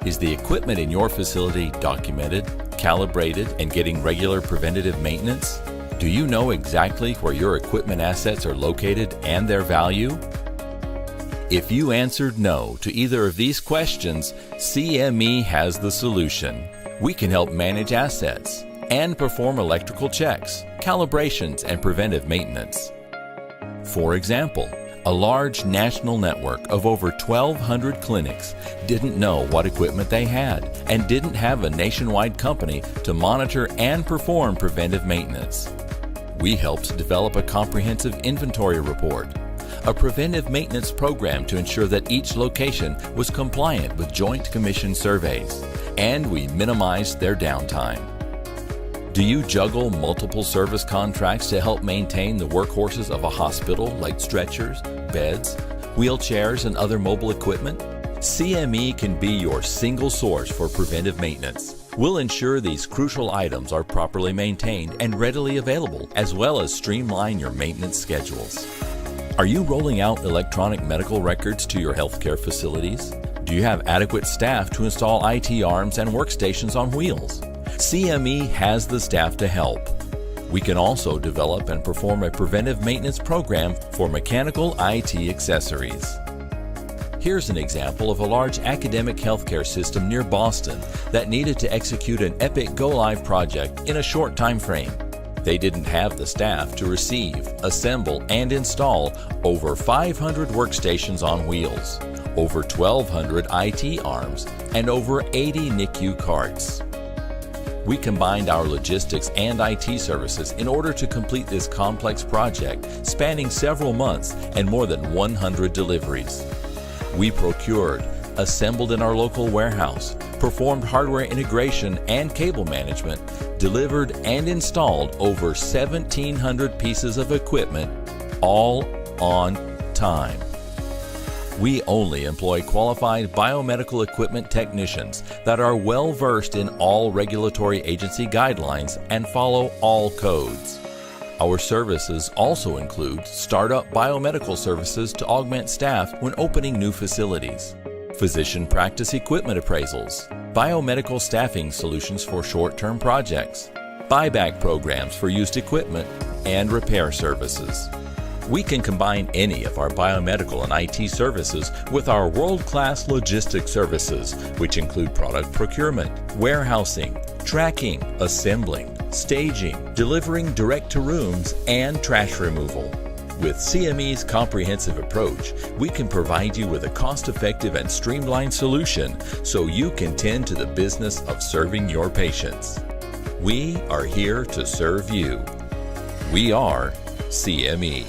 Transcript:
Is the equipment in your facility documented, calibrated, and getting regular preventative maintenance? Do you know exactly where your equipment assets are located and their value? If you answered no to either of these questions, CME has the solution. We can help manage assets and perform electrical checks, calibrations, and preventive maintenance. For example, a large national network of over 1,200 clinics didn't know what equipment they had and didn't have a nationwide company to monitor and perform preventive maintenance. We helped develop a comprehensive inventory report, a preventive maintenance program to ensure that each location was compliant with Joint Commission surveys, and we minimized their downtime. Do you juggle multiple service contracts to help maintain the workhorses of a hospital like stretchers, beds, wheelchairs, and other mobile equipment? CME can be your single source for preventive maintenance. We'll ensure these crucial items are properly maintained and readily available, as well as streamline your maintenance schedules. Are you rolling out electronic medical records to your healthcare facilities? Do you have adequate staff to install IT arms and workstations on wheels? CME has the staff to help. We can also develop and perform a preventive maintenance program for mechanical IT accessories. Here's an example of a large academic healthcare system near Boston that needed to execute an epic go-live project in a short time frame. They didn't have the staff to receive, assemble, and install over 500 workstations on wheels, over 1,200 IT arms, and over 80 NICU carts. We combined our logistics and IT services in order to complete this complex project spanning several months and more than 100 deliveries. We procured, assembled in our local warehouse, performed hardware integration and cable management, delivered and installed over 1,700 pieces of equipment, all on time. We only employ qualified biomedical equipment technicians that are well versed in all regulatory agency guidelines and follow all codes. Our services also include startup biomedical services to augment staff when opening new facilities, physician practice equipment appraisals, biomedical staffing solutions for short-term projects, buyback programs for used equipment, and repair services. We can combine any of our biomedical and IT services with our world-class logistics services, which include product procurement, warehousing, tracking, assembling, staging, delivering direct to rooms, and trash removal. With CME's comprehensive approach, we can provide you with a cost-effective and streamlined solution so you can tend to the business of serving your patients. We are here to serve you. We are CME.